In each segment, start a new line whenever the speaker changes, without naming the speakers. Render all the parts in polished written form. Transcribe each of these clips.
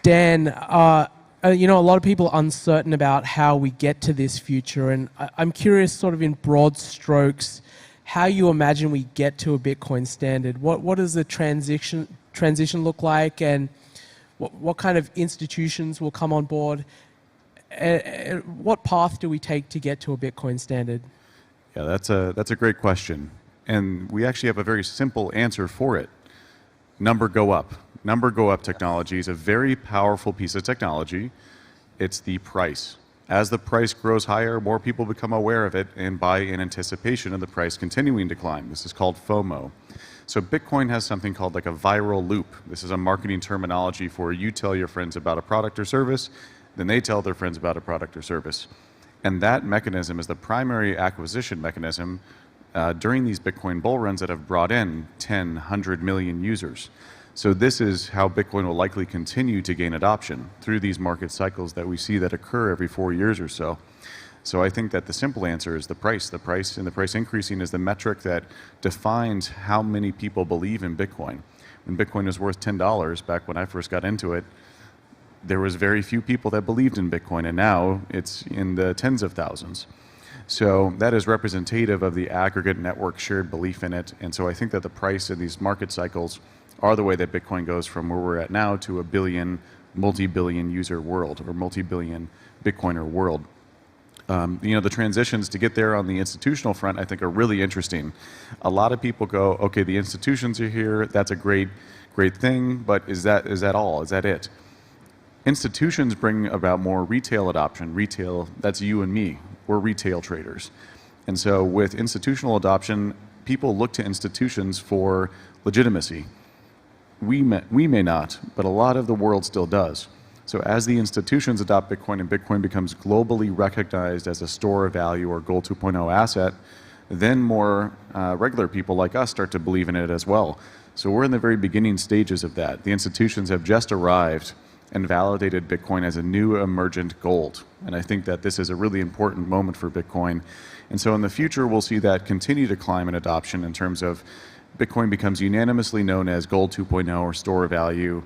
Dan, you know, a lot of people are uncertain about how we get to this future, and I'm curious, sort of in broad strokes, how you imagine we get to a Bitcoin standard. What does the transition look like, and what kind of institutions will come on board? What path do we take to get to a Bitcoin standard?
Yeah, that's a great question, and we actually have a very simple answer for it. Number go up. Number go up technology is a very powerful piece of technology. It's the price. As the price grows higher, more people become aware of it and buy in anticipation of the price continuing to climb. This is called FOMO. So Bitcoin has something called like a viral loop. This is a marketing terminology for you tell your friends about a product or service, then they tell their friends about a product or service. And that mechanism is the primary acquisition mechanism during these Bitcoin bull runs that have brought in 10, 100 million users. So this is how Bitcoin will likely continue to gain adoption through these market cycles that we see that occur every 4 years or so. So I think that the simple answer is the price. The price and the price increasing is the metric that defines how many people believe in Bitcoin. When Bitcoin was worth $10 back when I first got into it, there was very few people that believed in Bitcoin, and now it's in the tens of thousands. So that is representative of the aggregate network shared belief in it. And so I think that the price in these market cycles are the way that Bitcoin goes from where we're at now to a billion, multi-billion user world, or multi-billion Bitcoiner world. You know, the transitions to get there on the institutional front, I think, are really interesting. A lot of people go, okay, the institutions are here, that's a great thing, but is that all? Is that it? Institutions bring about more retail adoption. Retail, that's you and me. We're retail traders. And so with institutional adoption, people look to institutions for legitimacy. We may not, but a lot of the world still does. So as the institutions adopt Bitcoin and Bitcoin becomes globally recognized as a store of value or Gold 2.0 asset, then more regular people like us start to believe in it as well. So we're in the very beginning stages of that. The institutions have just arrived and validated Bitcoin as a new emergent gold. And I think that this is a really important moment for Bitcoin. And so in the future, we'll see that continue to climb in adoption in terms of Bitcoin becomes unanimously known as Gold 2.0 or store of value.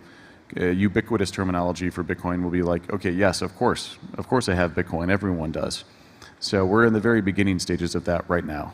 Ubiquitous terminology for Bitcoin will be like, okay, yes, of course I have Bitcoin, everyone does. So we're in the very beginning stages of that right now.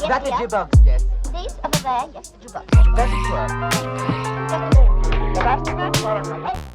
That the jukebox, yes.
This over there, yes, the jukebox.
That's it.
Just a minute. The rest of it?